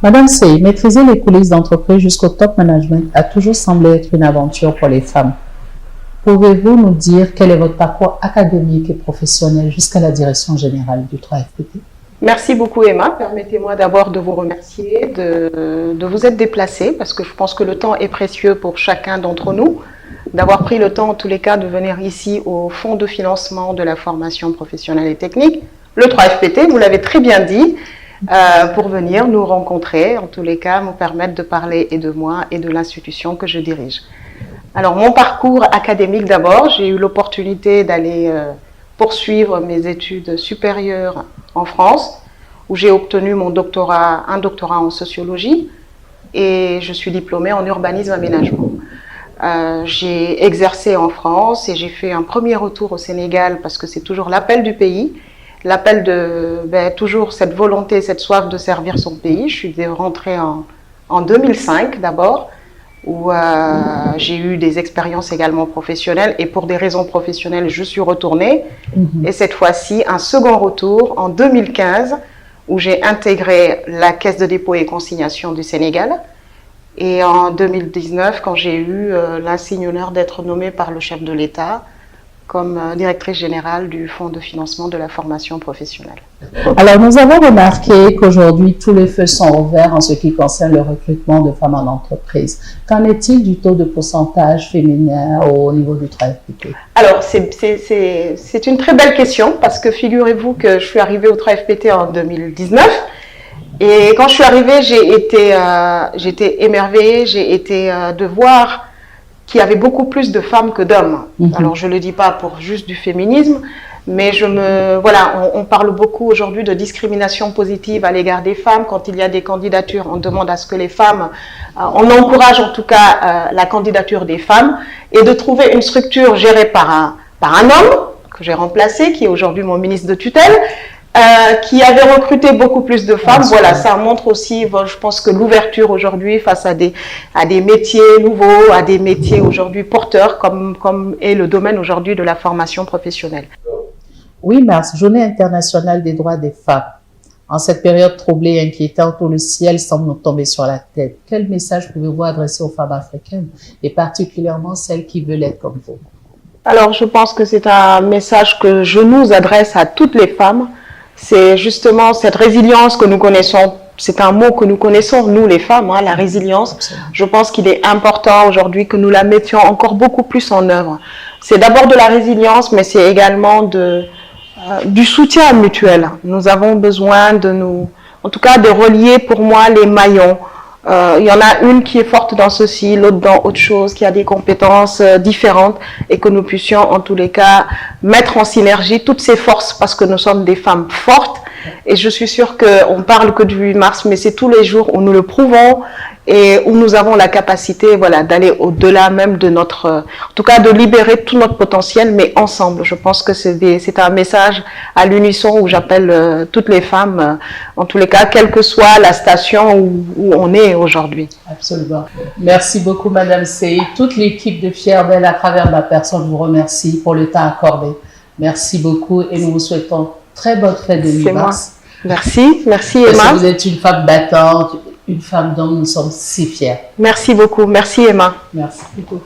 Madame Sey, maîtriser les coulisses d'entreprise jusqu'au top management a toujours semblé être une aventure pour les femmes. Pouvez-vous nous dire quel est votre parcours académique et professionnel jusqu'à la direction générale du 3FPT? Merci beaucoup Emma. Permettez-moi d'abord de vous remercier de vous être déplacée parce que je pense que le temps est précieux pour chacun d'entre nous, d'avoir pris le temps en tous les cas de venir ici au Fonds de financement de la formation professionnelle et technique, le 3FPT, vous l'avez très bien dit, pour venir nous rencontrer, en tous les cas me permettre de parler et de moi et de l'institution que je dirige. Alors mon parcours académique d'abord, j'ai eu l'opportunité d'aller poursuivre mes études supérieures en France, où j'ai obtenu un doctorat en sociologie et je suis diplômée en urbanisme aménagement. J'ai exercé en France et j'ai fait un premier retour au Sénégal parce que c'est toujours l'appel du pays, l'appel de toujours cette volonté, cette soif de servir son pays. Je suis rentrée en 2005 d'abord, où j'ai eu des expériences également professionnelles et pour des raisons professionnelles, je suis retournée. Et cette fois-ci, un second retour en 2015 où j'ai intégré la Caisse de dépôt et consignation du Sénégal. Et en 2019, quand j'ai eu l'insigne honneur d'être nommée par le chef de l'État comme directrice générale du Fonds de financement de la formation professionnelle. Alors, nous avons remarqué qu'aujourd'hui, tous les feux sont ouverts en ce qui concerne le recrutement de femmes en entreprise. Qu'en est-il du taux de pourcentage féminin au niveau du 3FPT? Alors, c'est une très belle question parce que figurez-vous que je suis arrivée au 3FPT en 2019 et quand je suis arrivée, j'ai été émerveillée, j'ai été de voir qu'il y avait beaucoup plus de femmes que d'hommes. Alors, je ne le dis pas pour juste du féminisme, mais on parle beaucoup aujourd'hui de discrimination positive à l'égard des femmes. Quand il y a des candidatures, on demande à ce que les femmes, on encourage en tout cas la candidature des femmes et de trouver une structure gérée par un homme que j'ai remplacé, qui est aujourd'hui mon ministre de tutelle, qui avait recruté beaucoup plus de femmes. Voilà, ça montre aussi, je pense que l'ouverture aujourd'hui face à des métiers nouveaux, à des métiers aujourd'hui porteurs, comme est le domaine aujourd'hui de la formation professionnelle. 8 mars, Journée internationale des droits des femmes. En cette période troublée et inquiétante où le ciel semble nous tomber sur la tête, quel message pouvez-vous adresser aux femmes africaines et particulièrement celles qui veulent être comme vous? Alors, je pense que c'est un message que je nous adresse à toutes les femmes. C'est justement cette résilience que nous connaissons. C'est un mot que nous connaissons, nous les femmes, la résilience. Absolument. Je pense qu'il est important aujourd'hui que nous la mettions encore beaucoup plus en œuvre. C'est d'abord de la résilience, mais c'est également du soutien mutuel. Nous avons besoin en tout cas de relier pour moi les maillons. Il y en a une qui est forte dans ceci, l'autre dans autre chose, qui a des compétences différentes et que nous puissions en tous les cas mettre en synergie toutes ces forces parce que nous sommes des femmes fortes et je suis sûre qu'on parle que du 8 mars mais c'est tous les jours où nous le prouvons et où nous avons la capacité d'aller au-delà même de en tout cas de libérer tout notre potentiel mais ensemble. Je pense que c'est un message à l'unisson où j'appelle toutes les femmes, en tous les cas, quelle que soit la station où on est aujourd'hui. Absolument. Merci beaucoup Madame Sey. Toute l'équipe de Fiervel à travers ma personne vous remercie pour le temps accordé. Merci beaucoup et nous vous souhaitons très bonne fête de 8 mars. Merci Emma. Parce que vous êtes une femme battante, une femme dont nous sommes si fiers. Merci beaucoup, merci Emma. Merci beaucoup.